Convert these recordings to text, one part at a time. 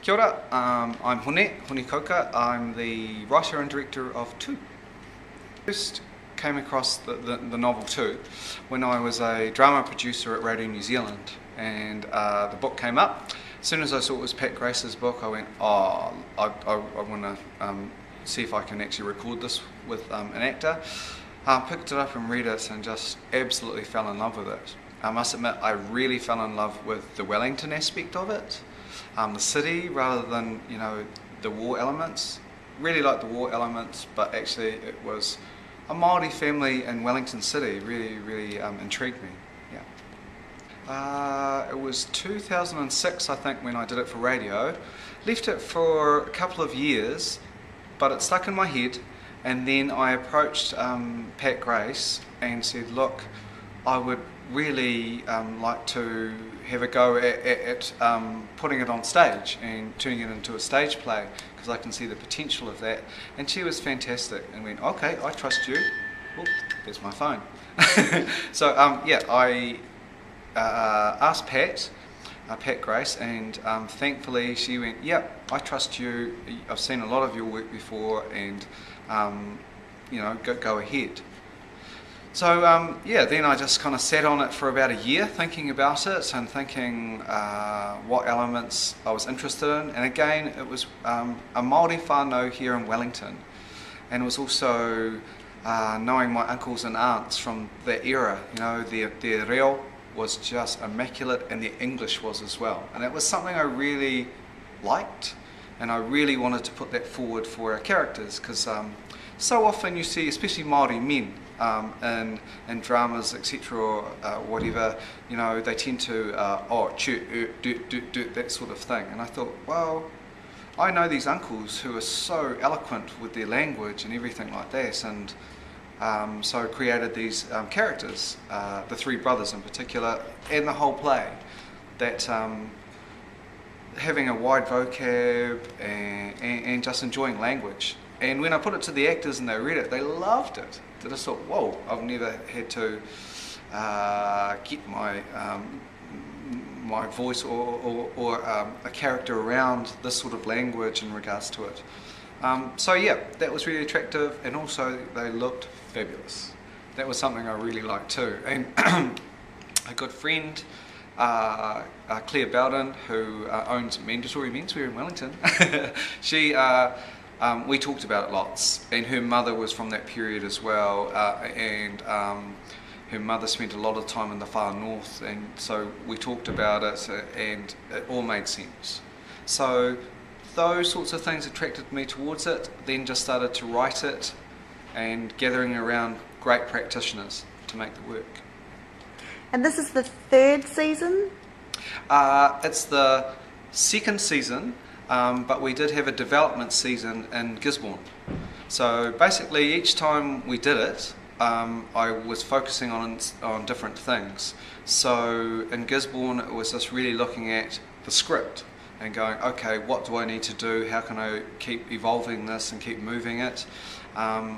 Kia ora, I'm Hone Kouka. I'm the writer and director of Tu. First came across the novel Tu when I was a drama producer at Radio New Zealand, and the book came up. As soon as I saw it was Pat Grace's book, I went, oh, I want to see if I can actually record this with an actor. Picked it up and read it and just absolutely fell in love with it. I must admit, I really fell in love with the Wellington aspect of it, the city rather than, you know, the war elements. Really liked the war elements, but actually it was a Māori family in Wellington City. Really intrigued me. Yeah. It was 2006, I think, when I did it for radio. Left it for a couple of years, but it stuck in my head. And then I approached Pat Grace and said, look, I would really like to have a go at putting it on stage and turning it into a stage play, because I can see the potential of that. And she was fantastic and went, okay, I trust you. Oh, there's my phone. So yeah, I asked Pat Grace, and thankfully she went, yep, I trust you, I've seen a lot of your work before, and you know, go ahead. So yeah, then I just kind of sat on it for about a year thinking about it and thinking what elements I was interested in. And again, it was a Māori whānau here in Wellington, and it was also knowing my uncles and aunts from that era. You know, their reo was just immaculate, and their English was as well. And it was something I really liked, and I really wanted to put that forward for our characters, because so often you see, especially Māori men, in dramas, etc., or whatever, you know, they tend to do that sort of thing. And I thought, well, I know these uncles who are so eloquent with their language and everything like that, and so I created these characters, the three brothers in particular, and the whole play, that having a wide vocab and just enjoying language. And when I put it to the actors and they read it, they loved it. They just thought, whoa, I've never had to get my my voice or a character around this sort of language in regards to it. So yeah, that was really attractive, and also they looked fabulous. That was something I really liked too. And a good friend, Claire Bowden, who owns Mandatory Menswear in Wellington, she we talked about it lots, and her mother was from that period as well, and her mother spent a lot of time in the far north, and so we talked about it, and it all made sense. So those sorts of things attracted me towards it, then just started to write it and gathering around great practitioners to make the work. And this is the third season? It's the second season. But we did have a development season in Gisborne. So basically each time we did it, I was focusing on different things. So in Gisborne it was just really looking at the script and going, okay, what do I need to do? How can I keep evolving this and keep moving it?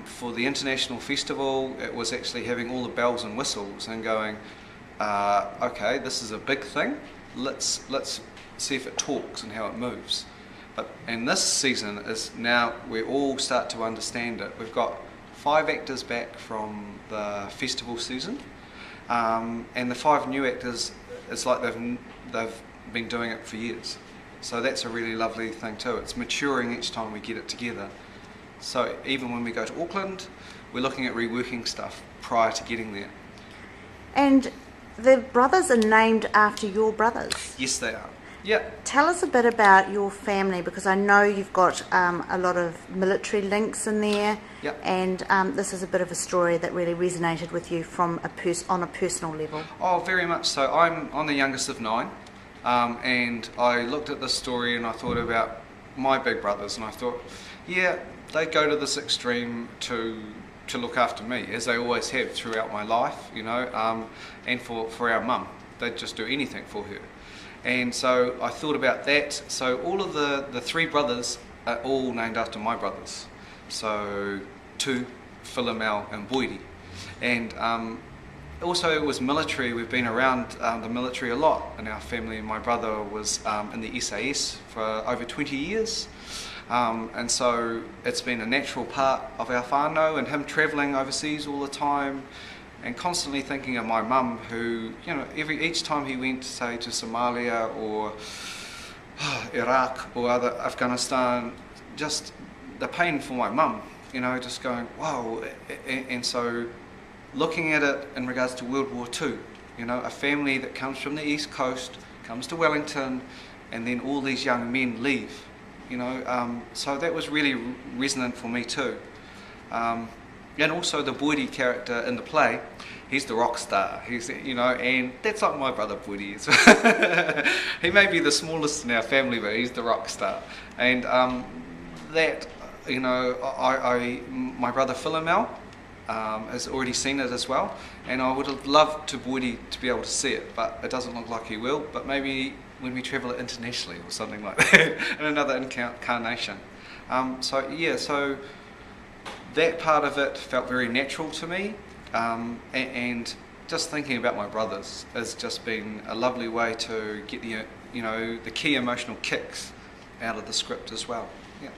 For the International Festival, it was actually having all the bells and whistles and going, okay, this is a big thing. Let's see if it talks and how it moves. And this season is now we all start to understand it. We've got 5 actors back from the festival season, and the 5 new actors, it's like they've been doing it for years. So that's a really lovely thing too. It's maturing each time we get it together. So even when we go to Auckland, we're looking at reworking stuff prior to getting there. And the brothers are named after your brothers? Yes, they are. Yeah. Tell us a bit about your family, because I know you've got a lot of military links in there. Yep. And this is a bit of a story that really resonated with you from on a personal level. Oh, very much so. I'm the youngest of 9, and I looked at this story and I thought about my big brothers, and I thought, yeah, they go to this extreme to look after me, as they always have throughout my life, you know, and for our mum, they'd just do anything for her. And so I thought about that. So all of the 3 brothers are all named after my brothers. So Tu, Philemel and Boiri. And also it was military. We've been around the military a lot in our family. My brother was in the SAS for over 20 years. And so it's been a natural part of our whānau, and him travelling overseas all the time and constantly thinking of my mum, who, you know, each time he went, say, to Somalia or Iraq or other Afghanistan, just the pain for my mum, you know, just going, wow. And so looking at it in regards to World War II, you know, a family that comes from the East Coast, comes to Wellington, and then all these young men leave, you know, so that was really resonant for me too. And also the Boydie character in the play, he's the rock star. He's, you know, and that's like my brother Boydie is. He may be the smallest in our family, but he's the rock star. And that, you know, my brother Philomel has already seen it as well, and I would have loved to Boydie to be able to see it, but it doesn't look like he will. But maybe when we travel internationally or something like that, in another incarnation. So yeah, so that part of it felt very natural to me, and just thinking about my brothers has just been a lovely way to get the, you know, the key emotional kicks out of the script as well. Yeah.